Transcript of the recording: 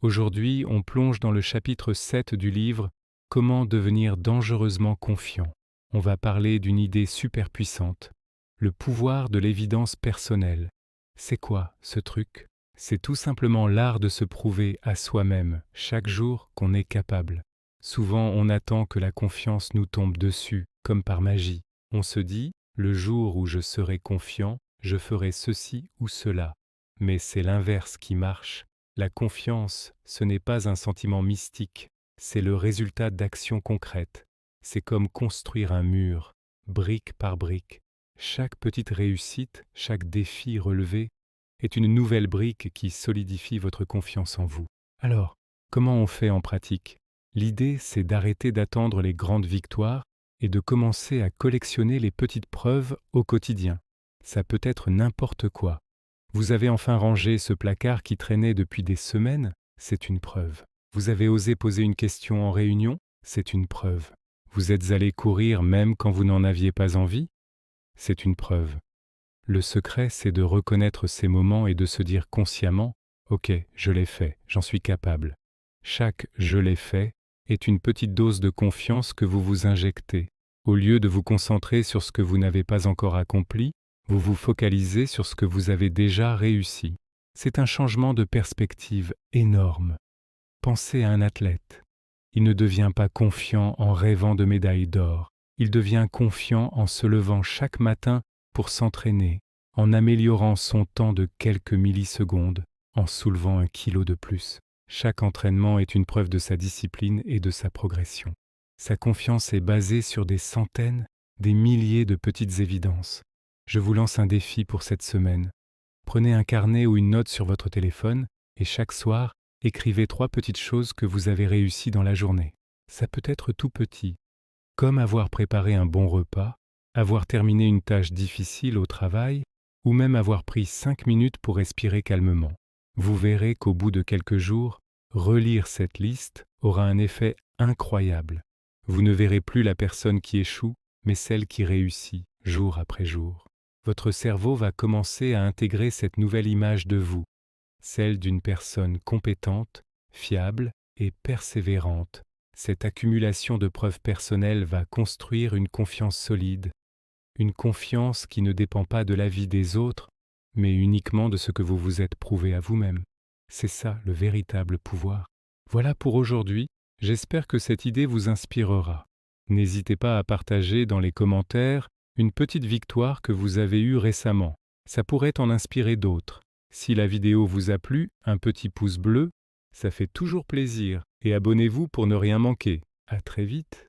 Aujourd'hui, on plonge dans le chapitre 7 du livre Comment devenir dangereusement confiant. On va parler d'une idée super puissante, le pouvoir de l'évidence personnelle. C'est quoi ce truc? C'est tout simplement l'art de se prouver à soi-même chaque jour qu'on est capable. Souvent, on attend que la confiance nous tombe dessus, comme par magie. On se dit, le jour où je serai confiant, je ferai ceci ou cela. Mais c'est l'inverse qui marche. La confiance, ce n'est pas un sentiment mystique, c'est le résultat d'actions concrètes. C'est comme construire un mur, brique par brique. Chaque petite réussite, chaque défi relevé est une nouvelle brique qui solidifie votre confiance en vous. Alors, comment on fait en pratique? L'idée, c'est d'arrêter d'attendre les grandes victoires et de commencer à collectionner les petites preuves au quotidien. Ça peut être n'importe quoi. Vous avez enfin rangé ce placard qui traînait depuis des semaines? C'est une preuve. Vous avez osé poser une question en réunion? C'est une preuve. Vous êtes allé courir même quand vous n'en aviez pas envie? C'est une preuve. Le secret, c'est de reconnaître ces moments et de se dire consciemment « Ok, je l'ai fait, j'en suis capable ». Chaque « je l'ai fait » est une petite dose de confiance que vous vous injectez. Au lieu de vous concentrer sur ce que vous n'avez pas encore accompli, vous vous focalisez sur ce que vous avez déjà réussi. C'est un changement de perspective énorme. Pensez à un athlète. Il ne devient pas confiant en rêvant de médailles d'or. Il devient confiant en se levant chaque matin pour s'entraîner, en améliorant son temps de quelques millisecondes, en soulevant 1 kilo de plus. Chaque entraînement est une preuve de sa discipline et de sa progression. Sa confiance est basée sur des centaines, des milliers de petites évidences. Je vous lance un défi pour cette semaine. Prenez un carnet ou une note sur votre téléphone et chaque soir, écrivez 3 petites choses que vous avez réussies dans la journée. Ça peut être tout petit, comme avoir préparé un bon repas, avoir terminé une tâche difficile au travail, ou même avoir pris 5 minutes pour respirer calmement. Vous verrez qu'au bout de quelques jours, relire cette liste aura un effet incroyable. Vous ne verrez plus la personne qui échoue, mais celle qui réussit, jour après jour. Votre cerveau va commencer à intégrer cette nouvelle image de vous, celle d'une personne compétente, fiable et persévérante. Cette accumulation de preuves personnelles va construire une confiance solide, une confiance qui ne dépend pas de l'avis des autres, mais uniquement de ce que vous vous êtes prouvé à vous-même. C'est ça le véritable pouvoir. Voilà pour aujourd'hui, j'espère que cette idée vous inspirera. N'hésitez pas à partager dans les commentaires une petite victoire que vous avez eue récemment. Ça pourrait en inspirer d'autres. Si la vidéo vous a plu, un petit pouce bleu, ça fait toujours plaisir. Et abonnez-vous pour ne rien manquer. À très vite.